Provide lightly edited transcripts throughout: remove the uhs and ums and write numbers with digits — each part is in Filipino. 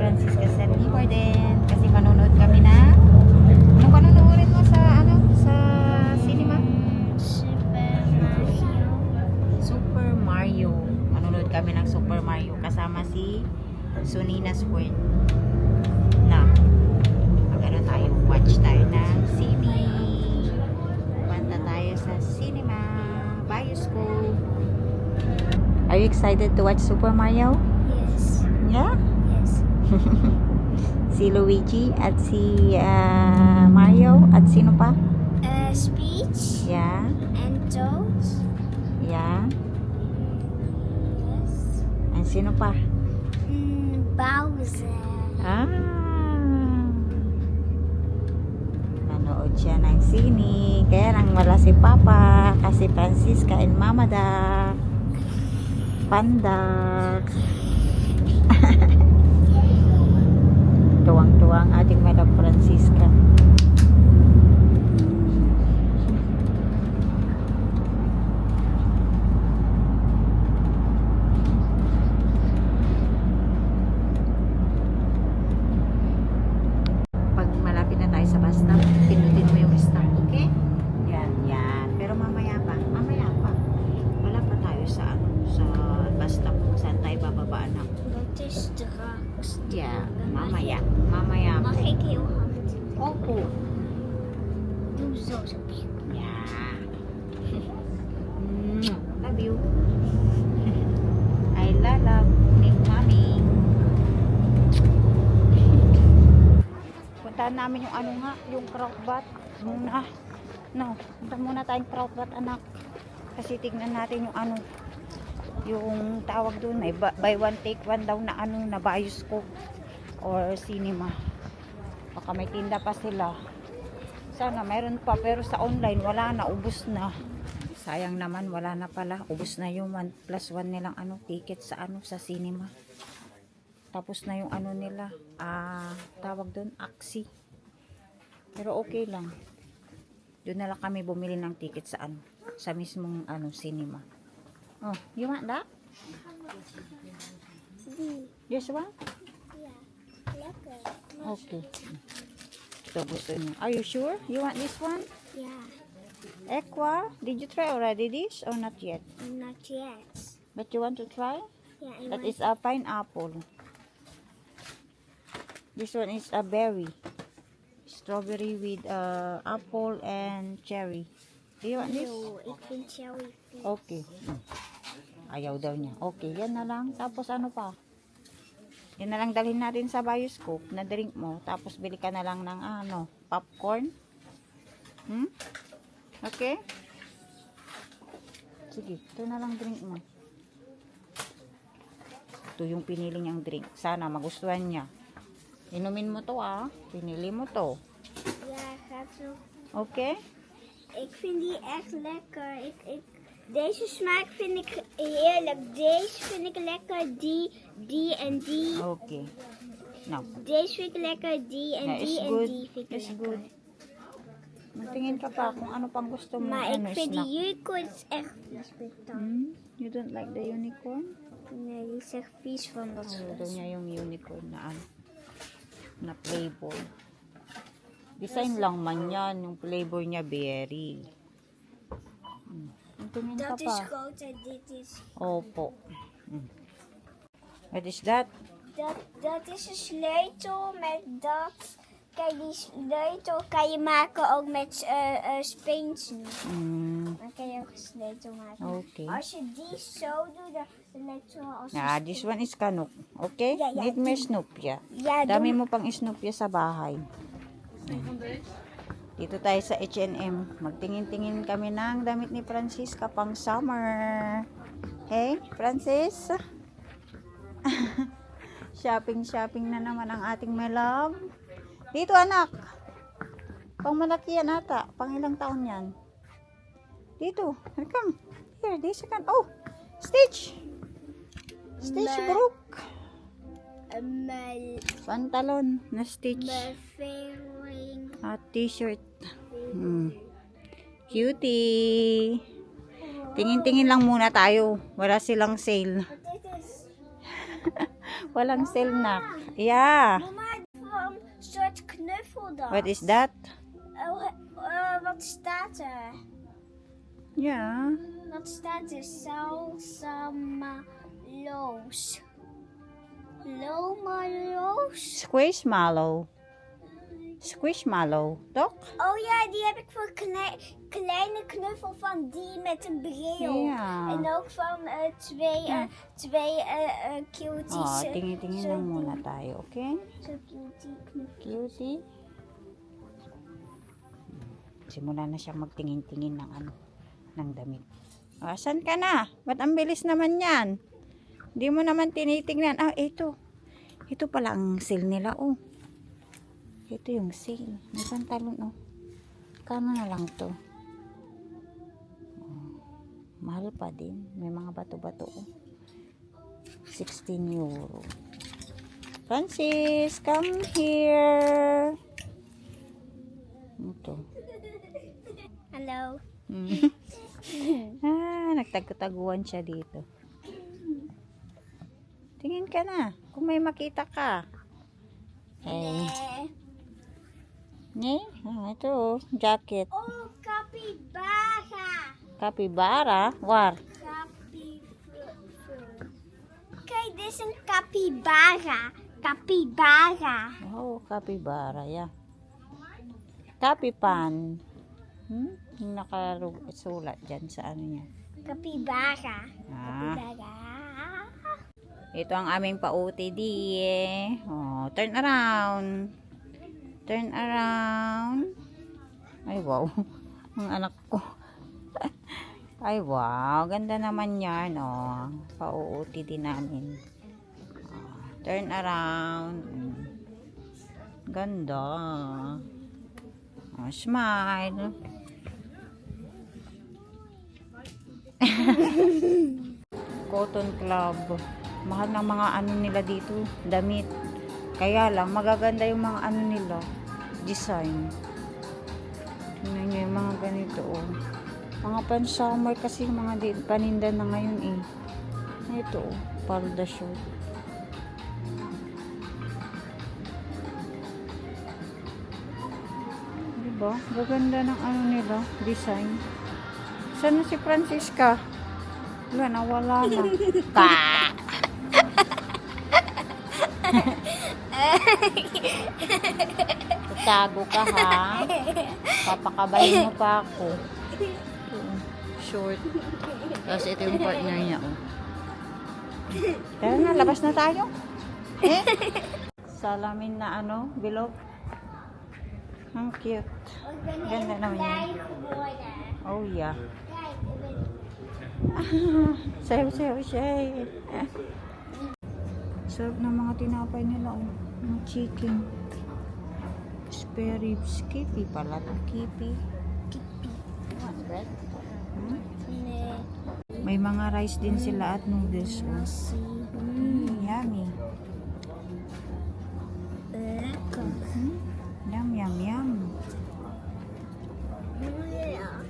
Francisca 74 din. Kasi manonood kami na. Anong panonoodin mo sa sa cinema? Super Mario. Manonood kami ng Super Mario kasama si Sunina's World. Na. Magano tayo, watch tayo ng sine. Punta tayo sa cinema. Bioscope. Are you excited to watch Super Mario? Yes. Yeah? Yes. Si Luigi at si Mario at sino pa? Speech Yeah. and Toads. Yeah. Yes. And sino pa? Bowser. Nanood siya ng sine. Kaya lang wala si Papa kasi Francisca and Mama da. Panda. Tuwang-tuwang ating Madam Francisca. Pag malapit na tayo sa bus stop, pinutin mo yung stop, okay? Yan, yan. Pero mamaya pa. Mamaya pa. Wala pa tayo sa sa bus stop kung saan tayo bababaan na. Dat is straks. Yeah, mamaya. Mamaya. Mag ik heel hard? Opo. Doe zo. Yeah. Love you. I love Mami. Puntahan namin yung yung Crockbat muna. No, punta muna tayong Crockbat, anak. Kasi tignan natin yung yung tawag doon ay buy one take one daw na na bioscope or cinema. Baka may tinda pa sila. Sana mayroon pa pero sa online wala na, ubos na. Sayang naman, wala na pala. Ubos na yung 1+1 nilang ticket sa sa cinema. Tapos na yung nila, tawag doon, Axi. Pero okay lang. Doon na lang kami bumili ng ticket sa sa mismong cinema. Oh, you want that? Just one? Yeah. Lekker. Okay. Ito gusto niyo. Are you sure? You want this one? Yeah. Equa, did you try already this or not yet? Not yet. But you want to try? Yeah, That is a pineapple. This one is a berry. Strawberry with apple and cherry. Do you want this? No, ik vind cherry fit. Okay. Ayaw daw niya. Okay, yan na lang. Tapos ano pa? Yan na lang dalhin natin sa bioscope na drink mo. Tapos bili ka na lang ng popcorn. Okay? Sige, ito na lang drink mo. Ito yung pinili niyang drink. Sana magustuhan niya. Inumin mo to Pinili mo to. Ja, gaat zo. Okay? Ik vind die echt lekker. Deze smaak vind ik heerlijk. Deze vind ik lekker. Die en die. Okay. Now. Deze vind ik lekker. Die en Yeah, die it's en good. die vind ik It's lekker. good. Magtingin ka pa kung ano pang gusto mo. Maar ik vind snack. die unicorn echt vies. You don't like the unicorn? Nee, die is echt vies van dat Ayaw daw spul. niya yung unicorn na flavor. Design lang man yan. Yung flavor niya berry. Tingin ka Dat is pa. groot en dit is... Opo. What is that? Dat is een sleutel met dat. Kijk, die sleutel kan je maken ook met speensel. Dan kan je ook een sleutel maken. Okay. Als je die zo doet, dan lijkt het wel als Yeah, this one is kanok. Okay? Ja, ja, Need more die. snoopya. Ja, Dami doe- mo pang snoopya sa bahay. Dito tayo sa H&M. Magtingin-tingin kami ng damit ni Francisca pang summer. Hey, Francis? Shopping na naman ang ating my love. Dito, anak. Pang malaki yan ata. Pang ilang taon yan? Dito. Here come. Here, this can. Oh, Stitch. Stitch Ma- broke. mijn Pantalon na Stitch. feeling. T-shirt. Cutie. Tingin-tingin lang muna tayo. Wala silang sale. Dit is Walang sale na. Yeah. Mama, een soort knuffel dan. What is that? Wat staat er? Yeah. Wat staat er? Salsamaloos. Lomaloos? Squishmallow. Squishmallow, toch? Oh ja, die heb ik voor kleine knuffel van die met een bril. Ja. En ook van twee cuties. Oh, tingin-tingin lang muna tayo, okay? Zo cutie knuffel. Cutie. Simula na siya magtingin-tingin ng damit. O, asan ka na? Ba't ang bilis naman yan? Hindi mo naman tinitingnan. Ah, ito. Ito pala ang sale nila, oh. Ito yung sale. May pantalon, oh. Kano na lang to? Oh, mahal pa din. May mga bato-bato, oh. 16 euro. Francis, come here. Ito. Hallo. Nagtagtaguan siya dito. Tingin ka na. Kung may makita ka. Ito, oh, jacket. Oh, capybara. Capybara? War? Kijk, dit is een capybara. Capybara. Oh, capybara, yeah. Capipan. Yung nakasulat dyan sa ano niya. Capybara. Ah. Capybara. Ito ang aming pa-OTD eh. Oh, turn around. Turn around. Ay, wow. Ang anak ko. Ay, wow. Ganda naman yan, oh. Pa-OTD namin. Oh, turn around. Ganda. Oh, smile. Cotton Club. Mahal ng mga ano nila dito, damit. Kaya lang, magaganda yung mga ano nila, design. Tingnan nyo yung mga ganito, oh. Mga pan-summer kasi yung mga paninda na ngayon, eh. Ito, oh, palda short. Diba? Gaganda ng ano nila, design. Saan na si Francisca? Wala, nawala na. Pa! Tatago ka, ha? Papakabahin mo pa ako. Ito, short. Tapos ito yung partner niya, oh. Tara na, labas na tayo. Eh? Salamin na ano, bilog. Ang cute. Ganda naman yan. Oh, yeah. Sayo, sayo. Sarap ng mga tinapay nila, oh. Mga chicken. Spare ribs. Kipi pala ito. Kipi. Want bread? Nee. May mga rice din sila at noodles, oh. Yummy. Lekker. Yum, yum, yum. Ja.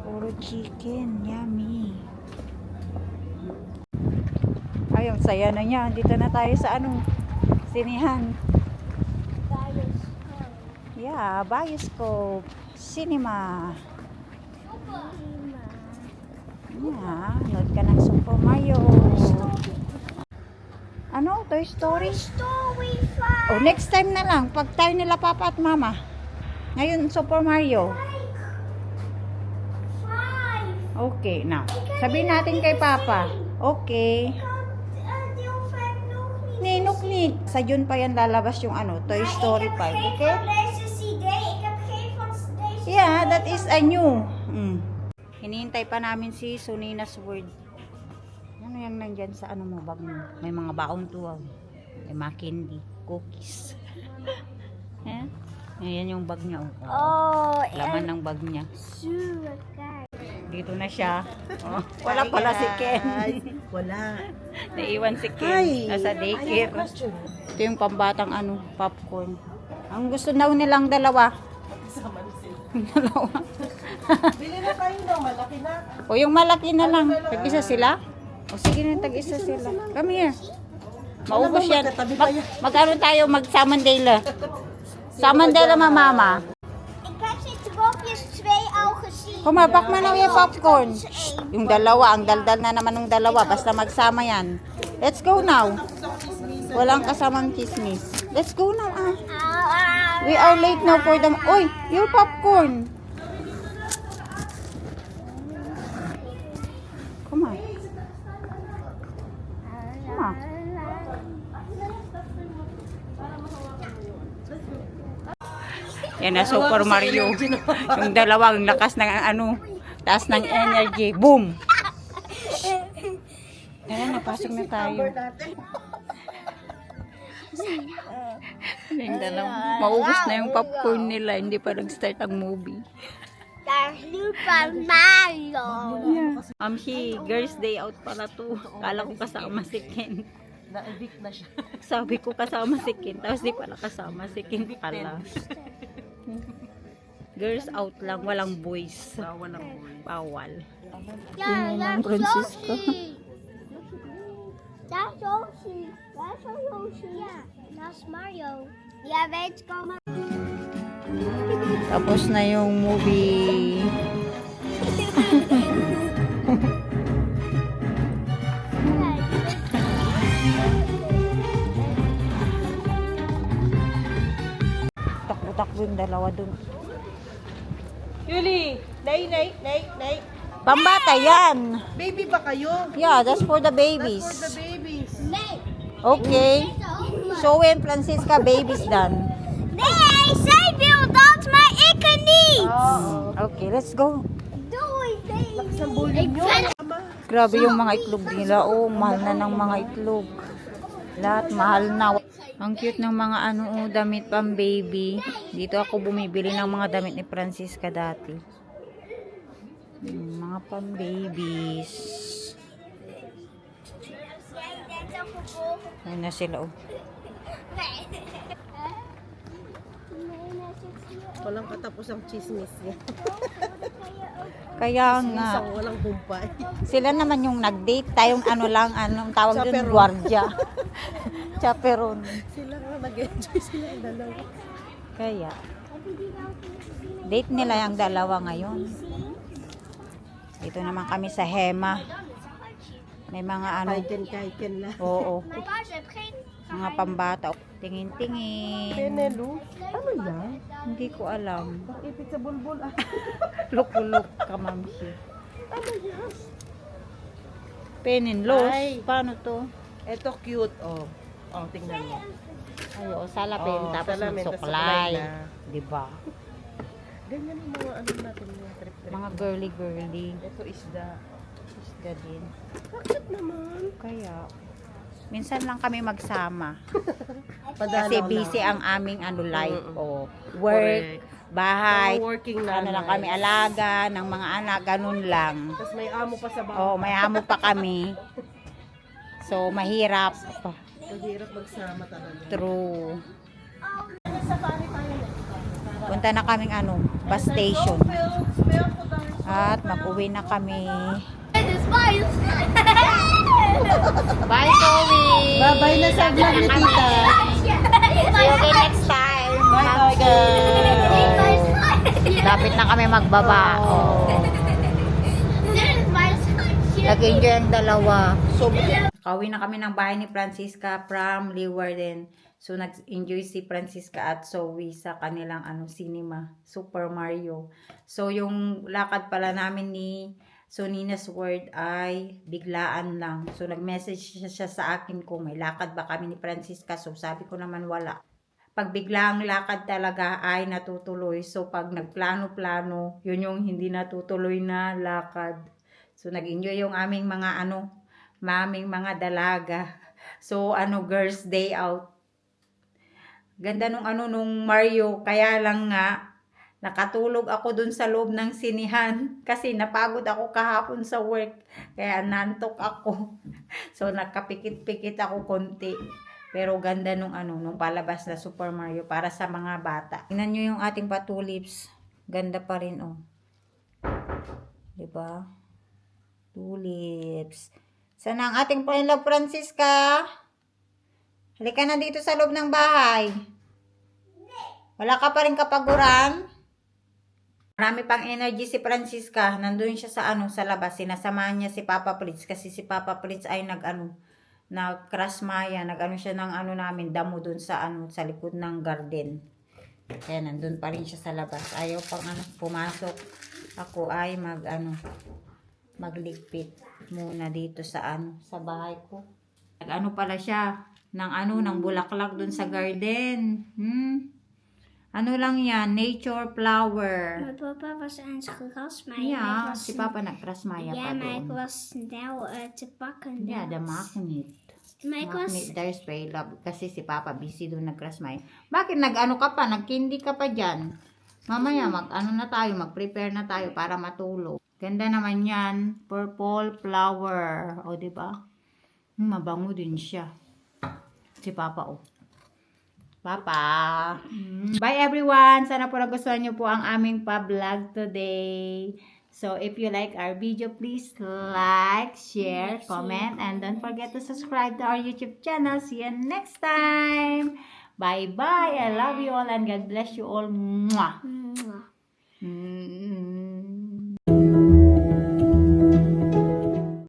Puro chicken. Yummy. Ay, ang saya na niya. Dito na tayo sa ano, sinihan. Yeah, Bioscope. Cinema. Yeah, load ka ng Super Mario. Ano? Toy Story? Story 5. Oh, next time na lang. Pag tayo nila papa at mama. Ngayon, Super Mario. 5. Okay, now. Sabihin natin kay papa. Okay. Deel 5 nog niet. Nee, nog niet. Sa June pa yan lalabas yung ano, Toy Story 5. Ik Okay? heb geen van deze CD. Ik heb geen van deze. Yeah, that is a new. Hinihintay pa namin si Sunina's Word. Ano yung nandyan sa ano mo, bag mo? May mga baon tuwag. May mga candy, cookies. Eh? Ayan yung bag niya. Oh, Laman ng bag niya. super kijk. Dito na siya. Oh, wala pala si Ken. Wala. Naiwan si Ken. Hi. Nasa I have a daycare. question. Ito yung pambatang ano, popcorn. Ang gusto daw nilang dalawa. Kasama na sila. Dalawa. Bili na kayo daw, malaki na. O yung malaki na lang. Tag-isa sila? O sige na, tag-isa sila. Come here. Maubos yan. magkatabi pa yan. Magkaroon tayo mag-Samandela. Samandela, mama. Ik heb ze dropjes 2 al gezien. Kom maar, pak maar nou je popcorn. Shh, yung dalawa, ang daldal na naman ng dalawa. Basta magsama yan. Let's go now. Walang kasamang chismis. Let's go now, ah. We are late now for the... Oy, your popcorn. Come on. Come on. Yan na, Super Mario. Yung dalawang lakas ng ano, taas ng energy. Boom! Tara, napasok na tayo. Yung dalawa. Maubos na yung popcorn nila. Hindi pa nag-start ang movie. Daar is nu van Mario. Amshi, girls day out pala to. Kala ko kasama si Ken. Na-evict na siya. Sabi ko kasama si Ken. Tapos di pala kasama si Ken pala. Girls out lang. Walang boys. Bawa ng boy. Bawal. Ja, Tingnan ng Francisco. Daar is Yoshi. Daar is Yoshi. Ja, dat is Mario. Ja, weet ik al. Tapos na yung movie. Takbo-takbo yung dalawa dun. Yuli! Nay! Pambata yan! Baby ba kayo? Yeah, that's for the babies. For the babies. Nee. Okay. So when Francisca babies done. Nee, zij wil dat, maar ik niet. Okay, let's go. Doei, baby. Sambulin nyo. Grabe yung mga itlog nila. Oh, mahal na ng mga itlog. Lahat mahal na. Ang cute ng mga ano, oh, damit pang baby. Dito ako bumibili ng mga damit ni Francisca dati. Mga pang babies. Ayun na sila, oh. Walang katapos ang chismis niya. Kaya nga. Isang walang humpay. Sila naman yung nag-date. Tayong ano lang, anong tawag dun? Chaperon. Guardia. Chaperon. Sila nga nag-enjoy sila ang dalawa. Kaya, date nila yung dalawa ngayon. Dito naman kami sa Hema. May mga ano, Kaiken lang. oo, Mijn baas heeft geen... mga pambata. Tingin-tingin. Penelu? Ano yan? Hindi ko alam. Ipit sa bulbul ah. Look-look ka, mamsi. Ano yan? Pen and Loose. Ay. Paano to? Ito cute oh. Oh, tingnan mo. Ay, oo, salapin. Oo, tapos salamin, tapos magsuklay. suklay na. Diba? Ganyan yung mga ano natin yung trip-trip. Mga girly-girly. Ito isda. Isda din. Bakit naman? Kaya, minsan lang kami magsama. Padalaw Kasi busy lang. ang aming ano life. Mm-mm. O, work, bahay, Mga working na. ano lang kami, alaga ng mga anak, ganun lang. Tapos may amo pa sa bahay. Oh, may amo pa kami. So, mahirap. Mahirap magsama talaga. True. Punta na kaming ano, bus station. At mag-uwi na kami. Bye, Zoe! Bye-bye na sa vlog ni Tita. See you again next time. Bye-bye guys. Lapit na kami magbaba. Oh. Nag-enjoy ang dalawa. Kauwi na kami ng bahay ni Francisca from Leeuwarden. So, nag-enjoy si Francisca at Zoe sa kanilang cinema, Super Mario. So, yung lakad pala namin ni Nina's World ay biglaan lang. So, nag-message siya sa akin kung may lakad ba kami ni Francisca. So, sabi ko naman wala. Pag biglaang lakad talaga ay natutuloy. So, pag nagplano-plano, yun yung hindi natutuloy na lakad. So, nag-enjoy yung aming mga maming mga dalaga. So, girls day out. Ganda nung Mario. Kaya lang nga, nakatulog ako dun sa loob ng sinihan. Kasi napagod ako kahapon sa work. Kaya nantok ako. So, nakapikit-pikit ako konti. Pero ganda nung palabas na Super Mario para sa mga bata. Tingnan nyo yung ating patulips. Ganda pa rin, oh. Diba? Tulips. Sana ang ating Love Francisca? Halika na dito sa loob ng bahay. Wala ka pa rin kapaguran? Marami pang energy si Francisca. Nandun siya sa sa labas. Sinasamahan niya si Papa Fritz kasi si Papa Fritz ay nag-krasmaya. Nag-ano siya ng namin, damo dun sa sa likod ng garden. Kaya nandun pa rin siya sa labas. Ayaw pang pumasok. Ako ay magligpit muna dito sa sa bahay ko. Nag pala siya ng bulaklak dun sa garden. Ano lang yan, nature flower. Maar papa was aan het grasmaaien. Ja, si Papa nagkrasmaya pa Ja, maar ik doon. was snel te pakken. Yeah, the magnet. Maar ik was... Magnet, there's way love. Kasi si Papa busy doon nagkrasmaya. Bakit ka pa? Nagkindi ka pa dyan? Mamaya na tayo, mag-prepare na tayo para matulog. Ganda naman yan. Purple flower. O, diba? Mabango din siya. Si Papa, Papa. Bye everyone. Sana po nagustuhan niyo po ang aming pa-vlog today. So if you like our video, please like, share, comment, and don't forget to subscribe to our YouTube channel. See you next time. Bye-bye. I love you all and God bless you all. Mwah. Mwah.